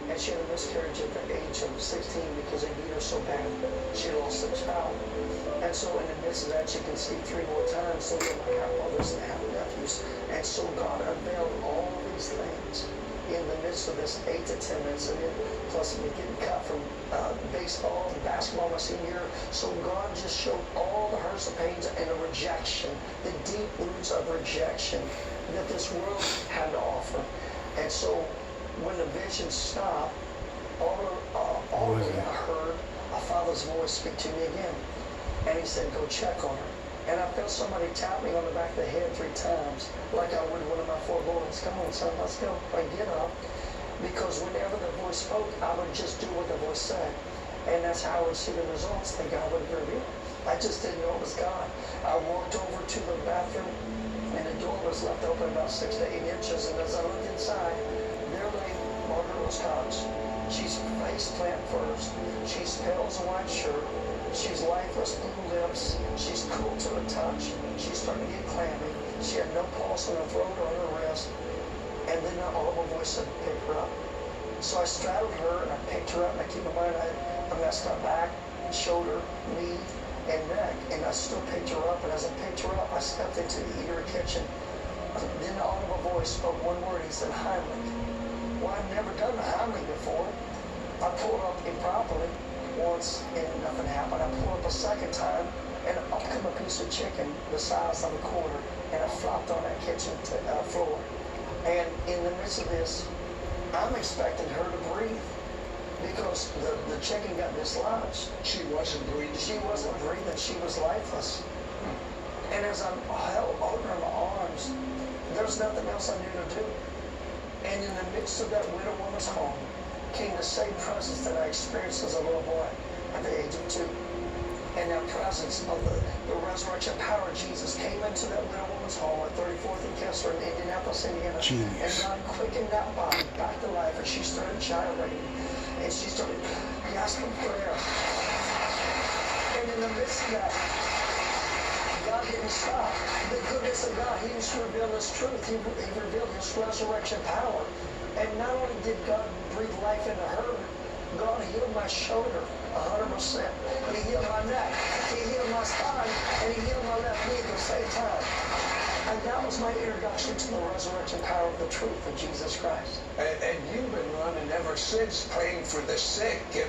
and she had a miscarriage at the age of 16 because they beat her so bad. She lost the child. And so in the midst of that, she conceived 3 more times, so they were half brothers and half nephews. And so God unveiled all these things in the midst of this 8 to 10 minutes, and then plus me getting cut from baseball and basketball my senior year. So God just showed all the hurts and pains and the rejection, the deep roots of rejection that this world had to offer. And so when the vision stopped, all of I heard a father's voice speak to me again. And he said, go check on her. And I felt somebody tap me on the back of the head 3 times, like I would one of my 4 boys. Come on, son, let's go. I get up. Because whenever the voice spoke, I would just do what the voice said. And that's how I would see the results that God would reveal. I just didn't know it was God. I walked over to the bathroom, and the door was left open about 6 to 8 inches. And as I looked inside, there lay Margaret Rose Cox. She's face plant first. She's pale as a white shirt. She's lifeless, blue lips. She's cool to the touch. She's starting to get clammy. She had no pulse in her throat or her wrist. And then the audible voice said, pick her up. So I straddled her and I picked her up. And I keep in mind, I messed up back, shoulder, knee, and neck. And I still picked her up. And as I picked her up, I stepped into the eatery kitchen. Then the audible voice spoke one word. He said, Heimlich. Well, I've never done the Heimlich before. I pulled up improperly once and nothing happened. I pulled up a second time and up come a piece of chicken the size of a quarter, and I flopped on that kitchen floor. And in the midst of this, I'm expecting her to breathe because the chicken got dislodged. She wasn't breathing. She wasn't breathing. She was lifeless. And as I'm held over in my arms, there's nothing else I knew to do. And in the midst of that widow woman's home came the same presence that I experienced as a little boy at the age of 2. And that presence of the resurrection power of Jesus came into that widow woman's home at 34th and Kessler in Indianapolis, Indiana. Genius. And God quickened that body back to life, and she started gyrating. And she started gasping prayer. And in the midst of that, God didn't stop. The goodness of God, He just revealed His truth. He revealed His resurrection power. And not only did God breathe life into her, God healed my shoulder 100%. He healed my neck. He healed my spine. And He healed my left knee at the same time. And that was my introduction to the resurrection power of the truth of Jesus Christ. And you've been running ever since, praying for the sick.